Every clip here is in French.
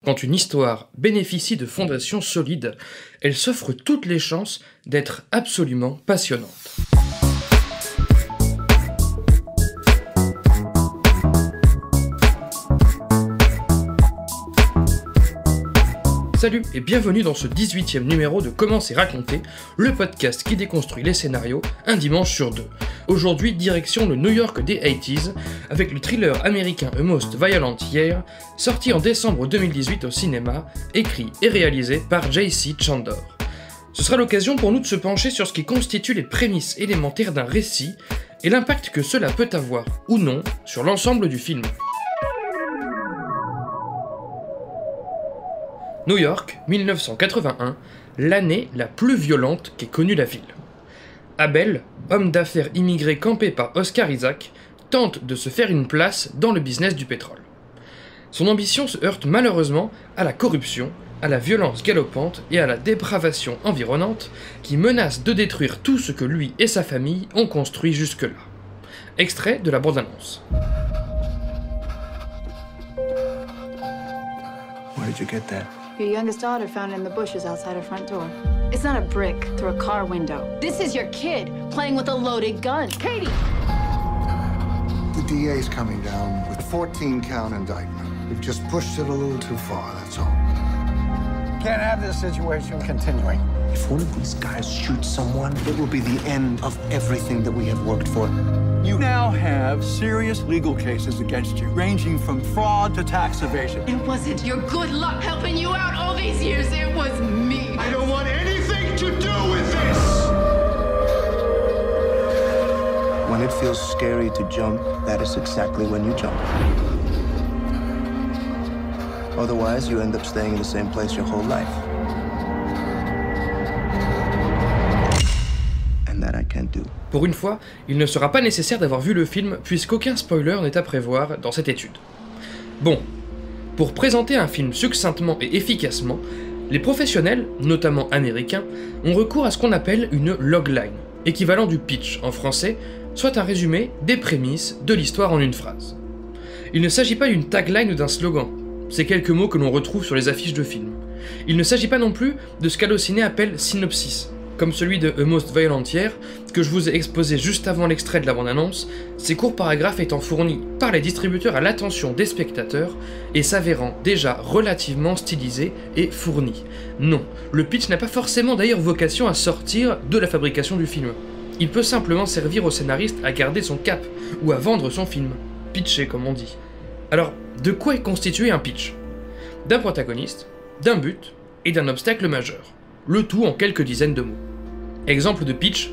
Quand une histoire bénéficie de fondations solides, elle s'offre toutes les chances d'être absolument passionnante. Salut et bienvenue dans ce 18e numéro de Comment c'est raconté, le podcast qui déconstruit les scénarios un dimanche sur deux. Aujourd'hui, direction le New York des 80s, avec le thriller américain A Most Violent Year, sorti en décembre 2018 au cinéma, écrit et réalisé par J.C. Chandor. Ce sera l'occasion pour nous de se pencher sur ce qui constitue les prémices élémentaires d'un récit, et l'impact que cela peut avoir, ou non, sur l'ensemble du film. New York, 1981, l'année la plus violente qu'ait connue la ville. Abel, homme d'affaires immigré campé par Oscar Isaac, tente de se faire une place dans le business du pétrole. Son ambition se heurte malheureusement à la corruption, à la violence galopante et à la dépravation environnante qui menacent de détruire tout ce que lui et sa famille ont construit jusque-là. Extrait de la bande-annonce. Where did you get that? Your youngest daughter found it in the bushes outside her front door. It's not a brick through a car window. This is your kid playing with a loaded gun. Katie! The DA's coming down with a 14-count indictment. We've just pushed it a little too far, that's all. Can't have this situation continuing. If one of these guys shoots someone, It will be the end of everything that we have worked for. You now have serious legal cases against you, ranging from fraud to tax evasion. It wasn't your good luck helping you out all these years. It was me. I don't want anything to do with this! when it feels scary to jump, that is exactly when you jump. Otherwise, you end up staying in the same place your whole life. And that I can't do. Pour une fois, il ne sera pas nécessaire d'avoir vu le film puisqu'aucun spoiler n'est à prévoir dans cette étude. Bon, pour présenter un film succinctement et efficacement, les professionnels, notamment américains, ont recours à ce qu'on appelle une logline, équivalent du pitch en français, soit un résumé des prémices de l'histoire en une phrase. Il ne s'agit pas d'une tagline ou d'un slogan, c'est quelques mots que l'on retrouve sur les affiches de films. Il ne s'agit pas non plus de ce qu'Allociné appelle synopsis, comme celui de A Most Violent Year, que je vous ai exposé juste avant l'extrait de la bande-annonce, ces courts paragraphes étant fournis par les distributeurs à l'attention des spectateurs et s'avérant déjà relativement stylisés et fournis. Non, le pitch n'a pas forcément d'ailleurs vocation à sortir de la fabrication du film. Il peut simplement servir au scénariste à garder son cap, ou à vendre son film. Pitcher, comme on dit. Alors, de quoi est constitué un pitch ? D'un protagoniste, d'un but et d'un obstacle majeur. Le tout en quelques dizaines de mots. Exemple de pitch,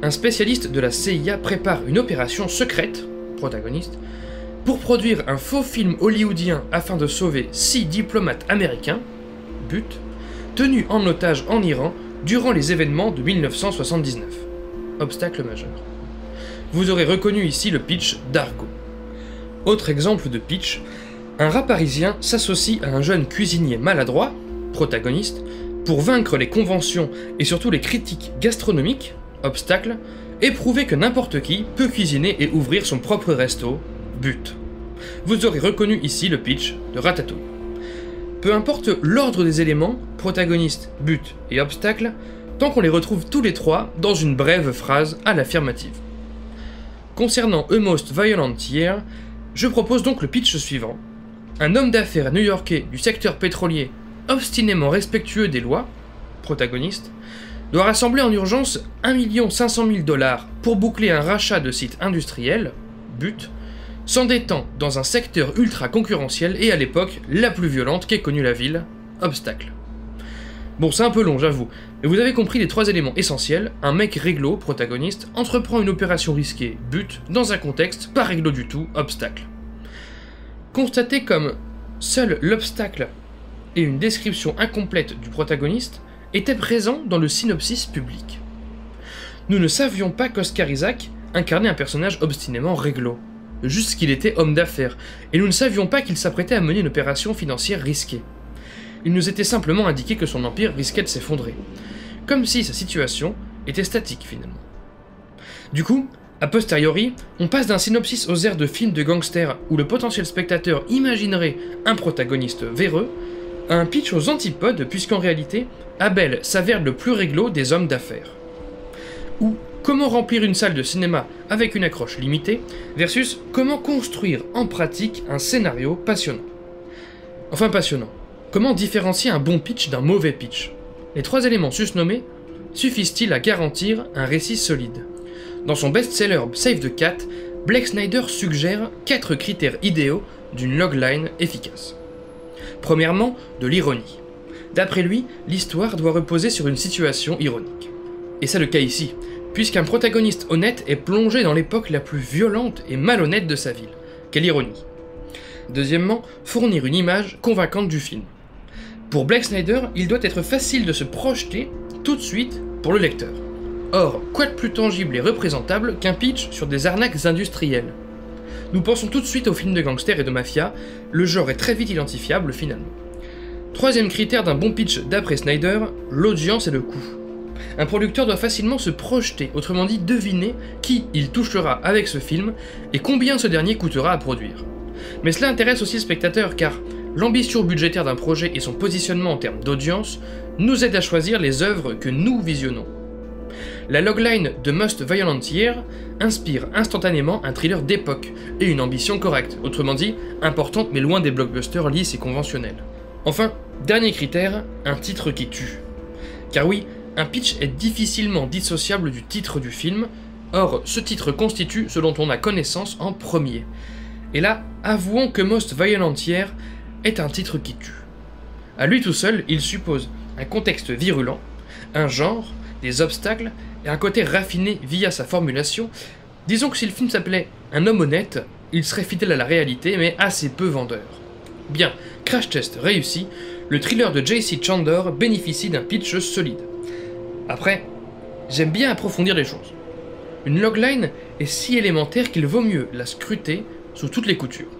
un spécialiste de la CIA prépare une opération secrète, protagoniste, pour produire un faux film hollywoodien afin de sauver 6 diplomates américains, but, tenus en otage en Iran durant les événements de 1979. Obstacle majeur. Vous aurez reconnu ici le pitch d'Argo. Autre exemple de pitch, un rat parisien s'associe à un jeune cuisinier maladroit, protagoniste, pour vaincre les conventions et surtout les critiques gastronomiques, obstacle, et prouver que n'importe qui peut cuisiner et ouvrir son propre resto, but. Vous aurez reconnu ici le pitch de Ratatouille. Peu importe l'ordre des éléments, protagoniste, but et obstacle, tant qu'on les retrouve tous les trois dans une brève phrase à l'affirmative. Concernant A Most Violent Year, je propose donc le pitch suivant. Un homme d'affaires new-yorkais du secteur pétrolier, obstinément respectueux des lois, protagoniste, doit rassembler en urgence 1 500 000 $ pour boucler un rachat de site industriel, but, s'endettant dans un secteur ultra concurrentiel et à l'époque la plus violente qu'ait connue la ville, obstacle. Bon, c'est un peu long, j'avoue, mais vous avez compris les trois éléments essentiels. Un mec réglo, protagoniste, entreprend une opération risquée, but, dans un contexte pas réglo du tout, obstacle. Constaté comme seul l'obstacle et une description incomplète du protagoniste étaient présents dans le synopsis public. Nous ne savions pas qu'Oscar Isaac incarnait un personnage obstinément réglo, juste qu'il était homme d'affaires, et nous ne savions pas qu'il s'apprêtait à mener une opération financière risquée. Il nous était simplement indiqué que son empire risquait de s'effondrer, comme si sa situation était statique finalement. Du coup, a posteriori, on passe d'un synopsis aux airs de films de gangsters où le potentiel spectateur imaginerait un protagoniste véreux, Un pitch aux antipodes, puisqu'en réalité, Abel s'avère le plus réglo des hommes d'affaires. Ou comment remplir une salle de cinéma avec une accroche limitée, versus comment construire en pratique un scénario passionnant. Enfin passionnant. Comment différencier un bon pitch d'un mauvais pitch? Les 3 éléments susnommés suffisent-ils à garantir un récit solide? Dans son best-seller Save the Cat, Blake Snyder suggère 4 critères idéaux d'une logline efficace. Premièrement, de l'ironie. D'après lui, l'histoire doit reposer sur une situation ironique. Et c'est le cas ici, puisqu'un protagoniste honnête est plongé dans l'époque la plus violente et malhonnête de sa ville. Quelle ironie. Deuxièmement, fournir une image convaincante du film. Pour Blake Snyder, il doit être facile de se projeter tout de suite pour le lecteur. Or, quoi de plus tangible et représentable qu'un pitch sur des arnaques industrielles? Nous pensons tout de suite aux films de gangsters et de mafia, le genre est très vite identifiable finalement. Troisième critère d'un bon pitch d'après Snyder, l'audience et le coût. Un producteur doit facilement se projeter, autrement dit deviner qui il touchera avec ce film et combien ce dernier coûtera à produire. Mais cela intéresse aussi le spectateur car l'ambition budgétaire d'un projet et son positionnement en termes d'audience nous aident à choisir les œuvres que nous visionnons. La logline de Most Violent Year inspire instantanément un thriller d'époque et une ambition correcte, autrement dit importante mais loin des blockbusters lisses et conventionnels. Enfin, dernier critère, un titre qui tue. Car oui, un pitch est difficilement dissociable du titre du film, or ce titre constitue ce dont on a connaissance en premier. Et là, avouons que Most Violent Year est un titre qui tue. À lui tout seul, il suppose un contexte virulent, un genre, des obstacles et un côté raffiné via sa formulation. Disons que si le film s'appelait Un homme honnête, il serait fidèle à la réalité mais assez peu vendeur. Bien, crash test réussi, le thriller de J.C. Chandor bénéficie d'un pitch solide. Après, j'aime bien approfondir les choses. Une logline est si élémentaire qu'il vaut mieux la scruter sous toutes les coutures.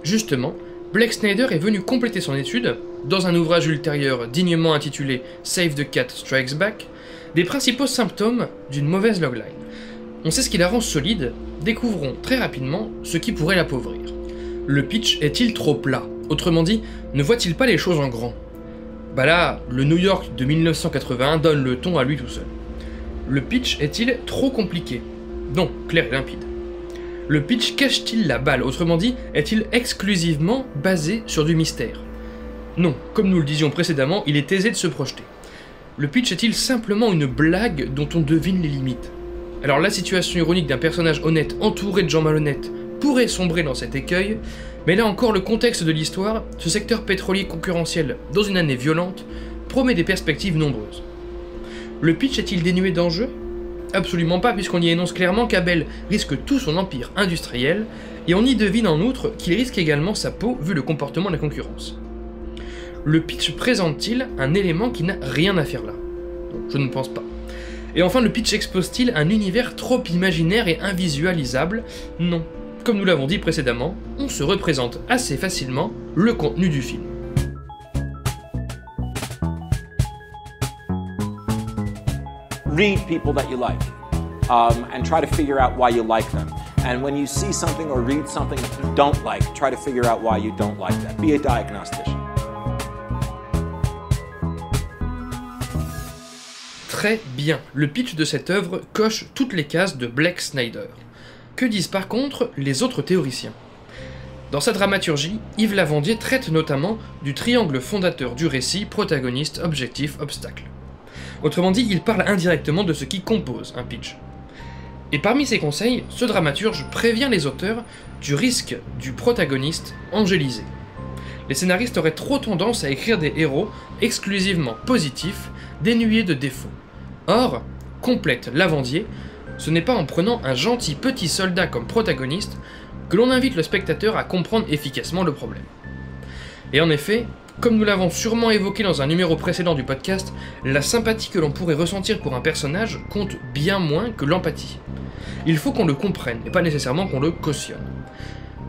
Justement, Blake Snyder est venu compléter son étude, dans un ouvrage ultérieur dignement intitulé Save the Cat Strikes Back, des principaux symptômes d'une mauvaise logline. On sait ce qui la rend solide, découvrons très rapidement ce qui pourrait l'appauvrir. Le pitch est-il trop plat? Autrement dit, ne voit-il pas les choses en grand? Bah là, le New York de 1981 donne le ton à lui tout seul. Le pitch est-il trop compliqué? Non, clair et limpide. Le pitch cache-t-il la balle? Autrement dit, est-il exclusivement basé sur du mystère? Non, comme nous le disions précédemment, il est aisé de se projeter. Le pitch est-il simplement une blague dont on devine les limites? Alors la situation ironique d'un personnage honnête entouré de gens malhonnêtes pourrait sombrer dans cet écueil, mais là encore le contexte de l'histoire, ce secteur pétrolier concurrentiel dans une année violente, promet des perspectives nombreuses. Le pitch est-il dénué d'enjeux? Absolument pas, puisqu'on y énonce clairement qu'Abel risque tout son empire industriel, et on y devine en outre qu'il risque également sa peau vu le comportement de la concurrence. Le pitch présente-t-il un élément qui n'a rien à faire là? Je ne pense pas. Et enfin, le pitch expose-t-il un univers trop imaginaire et invisualisable? Non. Comme nous l'avons dit précédemment, on se représente assez facilement le contenu du film. Read people that you like, and try to figure out why you like them. And when you see something or read something that you don't like, try to figure out why you don't like that. Be a diagnostician. Très bien, le pitch de cette œuvre coche toutes les cases de Blake Snyder. Que disent par contre les autres théoriciens? Dans sa dramaturgie, Yves Lavandier traite notamment du triangle fondateur du récit, protagoniste, objectif, obstacle. Autrement dit, il parle indirectement de ce qui compose un pitch. Et parmi ses conseils, ce dramaturge prévient les auteurs du risque du protagoniste angélisé. Les scénaristes auraient trop tendance à écrire des héros exclusivement positifs, dénués de défauts. Or, complète Lavandier, ce n'est pas en prenant un gentil petit soldat comme protagoniste que l'on invite le spectateur à comprendre efficacement le problème. Et en effet, comme nous l'avons sûrement évoqué dans un numéro précédent du podcast, la sympathie que l'on pourrait ressentir pour un personnage compte bien moins que l'empathie. Il faut qu'on le comprenne, et pas nécessairement qu'on le cautionne.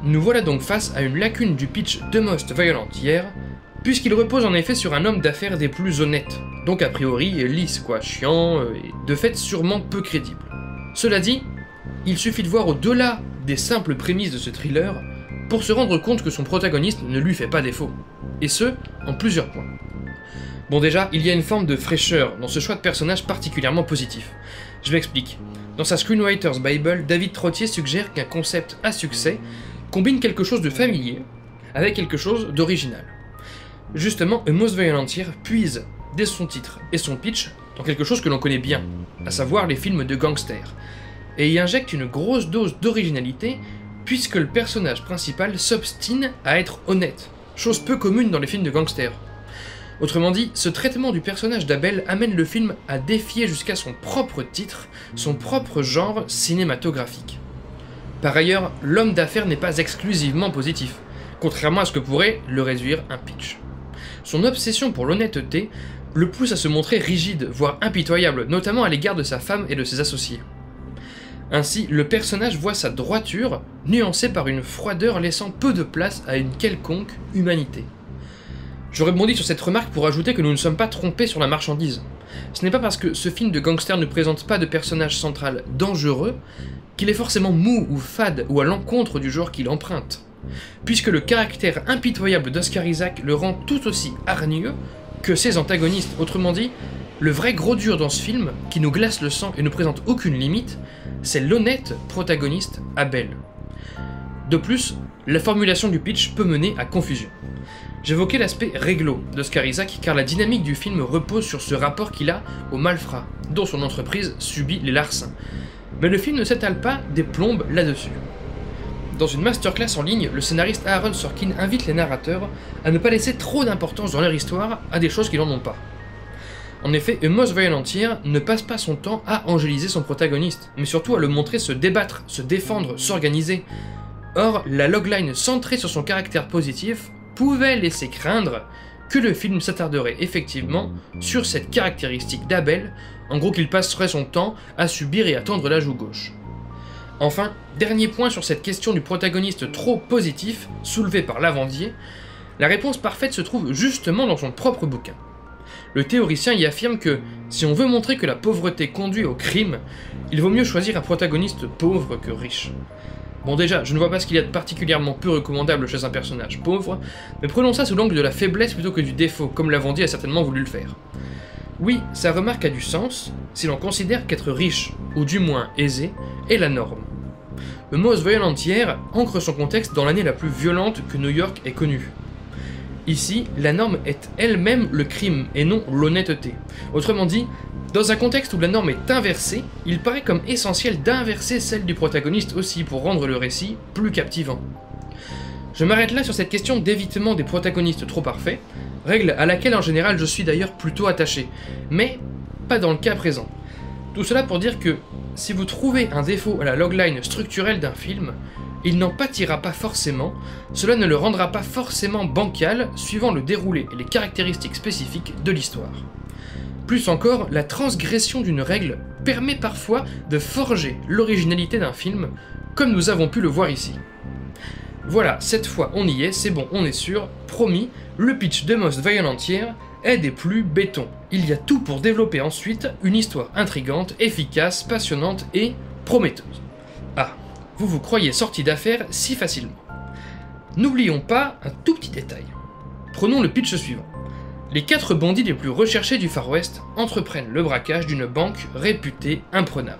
Nous voilà donc face à une lacune du pitch de Most Violent Year, puisqu'il repose en effet sur un homme d'affaires des plus honnêtes, donc a priori lisse quoi, chiant, et de fait sûrement peu crédible. Cela dit, il suffit de voir au-delà des simples prémices de ce thriller pour se rendre compte que son protagoniste ne lui fait pas défaut. Et ce, en plusieurs points. Bon déjà, il y a une forme de fraîcheur dans ce choix de personnage particulièrement positif. Je m'explique. Dans sa Screenwriter's Bible, David Trottier suggère qu'un concept à succès combine quelque chose de familier avec quelque chose d'original. Justement, A Most Violent Year puise, dès son titre et son pitch, dans quelque chose que l'on connaît bien, à savoir les films de gangsters, et y injecte une grosse dose d'originalité puisque le personnage principal s'obstine à être honnête, chose peu commune dans les films de gangsters. Autrement dit, ce traitement du personnage d'Abel amène le film à défier jusqu'à son propre titre, son propre genre cinématographique. Par ailleurs, l'homme d'affaires n'est pas exclusivement positif, contrairement à ce que pourrait le réduire un pitch. Son obsession pour l'honnêteté le pousse à se montrer rigide, voire impitoyable, notamment à l'égard de sa femme et de ses associés. Ainsi, le personnage voit sa droiture nuancée par une froideur laissant peu de place à une quelconque humanité. Je rebondis sur cette remarque pour ajouter que nous ne sommes pas trompés sur la marchandise. Ce n'est pas parce que ce film de gangster ne présente pas de personnage central dangereux qu'il est forcément mou ou fade ou à l'encontre du genre qu'il emprunte, puisque le caractère impitoyable d'Oscar Isaac le rend tout aussi hargneux que ses antagonistes. Autrement dit, le vrai gros dur dans ce film, qui nous glace le sang et ne présente aucune limite, c'est l'honnête protagoniste Abel. De plus, la formulation du pitch peut mener à confusion. J'évoquais l'aspect réglo d'Oscar Isaac car la dynamique du film repose sur ce rapport qu'il a aux malfrats, dont son entreprise subit les larcins. Mais le film ne s'étale pas des plombes là-dessus. Dans une masterclass en ligne, le scénariste Aaron Sorkin invite les narrateurs à ne pas laisser trop d'importance dans leur histoire à des choses qui n'en ont pas. En effet, A Most Violent Year ne passe pas son temps à angéliser son protagoniste, mais surtout à le montrer se débattre, se défendre, s'organiser. Or, la logline centrée sur son caractère positif pouvait laisser craindre que le film s'attarderait effectivement sur cette caractéristique d'Abel, en gros qu'il passerait son temps à subir et à tendre la joue gauche. Enfin, dernier point sur cette question du protagoniste trop positif, soulevé par Lavandier, la réponse parfaite se trouve justement dans son propre bouquin. Le théoricien y affirme que, si on veut montrer que la pauvreté conduit au crime, il vaut mieux choisir un protagoniste pauvre que riche. Bon déjà, je ne vois pas ce qu'il y a de particulièrement peu recommandable chez un personnage pauvre, mais prenons ça sous l'angle de la faiblesse plutôt que du défaut, comme Lavandier a certainement voulu le faire. Oui, sa remarque a du sens, si l'on considère qu'être riche, ou du moins aisé, est la norme. A Most Violent Year ancre son contexte dans l'année la plus violente que New York ait connue. Ici, la norme est elle-même le crime et non l'honnêteté. Autrement dit, dans un contexte où la norme est inversée, il paraît comme essentiel d'inverser celle du protagoniste aussi pour rendre le récit plus captivant. Je m'arrête là sur cette question d'évitement des protagonistes trop parfaits, règle à laquelle en général je suis d'ailleurs plutôt attaché, mais pas dans le cas présent. Tout cela pour dire que, si vous trouvez un défaut à la logline structurelle d'un film, il n'en pâtira pas forcément, cela ne le rendra pas forcément bancal suivant le déroulé et les caractéristiques spécifiques de l'histoire. Plus encore, la transgression d'une règle permet parfois de forger l'originalité d'un film, comme nous avons pu le voir ici. Voilà, cette fois on y est, c'est bon, on est sûr, promis, le pitch de Most Violent Year est des plus béton. Il y a tout pour développer ensuite une histoire intrigante, efficace, passionnante et prometteuse. Ah, vous vous croyez sorti d'affaire si facilement. N'oublions pas un tout petit détail. Prenons le pitch suivant. Les 4 bandits les plus recherchés du Far West entreprennent le braquage d'une banque réputée imprenable.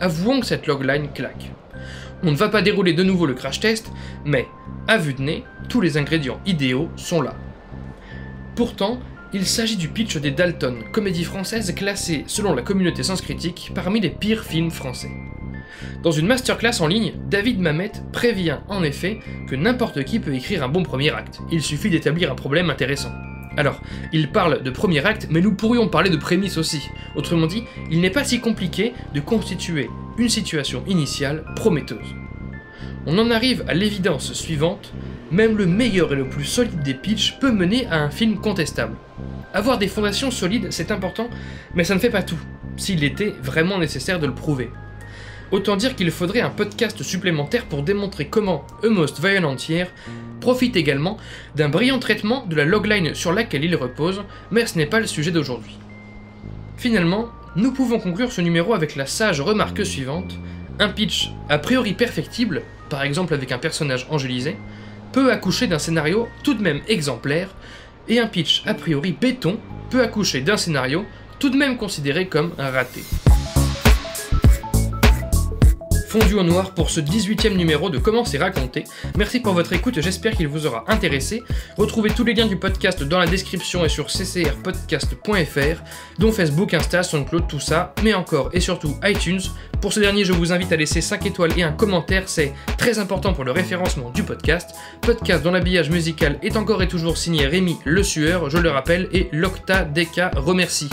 Avouons que cette logline claque. On ne va pas dérouler de nouveau le crash test, mais, à vue de nez, tous les ingrédients idéaux sont là. Pourtant, il s'agit du pitch des Dalton, comédie française classée, selon la communauté Sens Critique, parmi les pires films français. Dans une masterclass en ligne, David Mamet prévient en effet que n'importe qui peut écrire un bon premier acte, il suffit d'établir un problème intéressant. Alors, il parle de premier acte, mais nous pourrions parler de prémisse aussi. Autrement dit, il n'est pas si compliqué de constituer une situation initiale prometteuse. On en arrive à l'évidence suivante, même le meilleur et le plus solide des pitchs peut mener à un film contestable. Avoir des fondations solides, c'est important, mais ça ne fait pas tout, s'il était vraiment nécessaire de le prouver. Autant dire qu'il faudrait un podcast supplémentaire pour démontrer comment A Most Violent Year profite également d'un brillant traitement de la logline sur laquelle il repose, mais ce n'est pas le sujet d'aujourd'hui. Finalement, nous pouvons conclure ce numéro avec la sage remarque suivante: Un pitch a priori perfectible, par exemple avec un personnage angélisé, peut accoucher d'un scénario tout de même exemplaire, et un pitch a priori béton peut accoucher d'un scénario tout de même considéré comme un raté. Fondu au noir pour ce 18e numéro de Comment c'est raconté. Merci pour votre écoute, j'espère qu'il vous aura intéressé. Retrouvez tous les liens du podcast dans la description et sur ccrpodcast.fr, dont Facebook, Insta, SoundCloud, tout ça, mais encore et surtout iTunes. Pour ce dernier, je vous invite à laisser 5 étoiles et un commentaire, c'est très important pour le référencement du podcast. Podcast dont l'habillage musical est encore et toujours signé Rémi Le Sueur, je le rappelle, et Locta Deka remercie.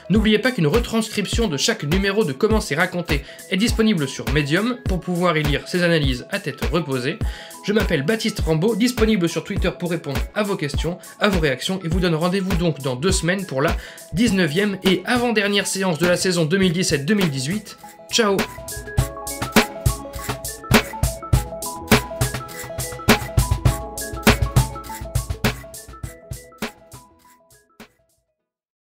N'oubliez pas qu'une retranscription de chaque numéro de Comment c'est raconté est disponible sur Medium pour pouvoir y lire ces analyses à tête reposée. Je m'appelle Baptiste Rambaud, disponible sur Twitter pour répondre à vos questions, à vos réactions, et vous donne rendez-vous donc dans 2 semaines pour la 19e et avant-dernière séance de la saison 2017-2018. Ciao!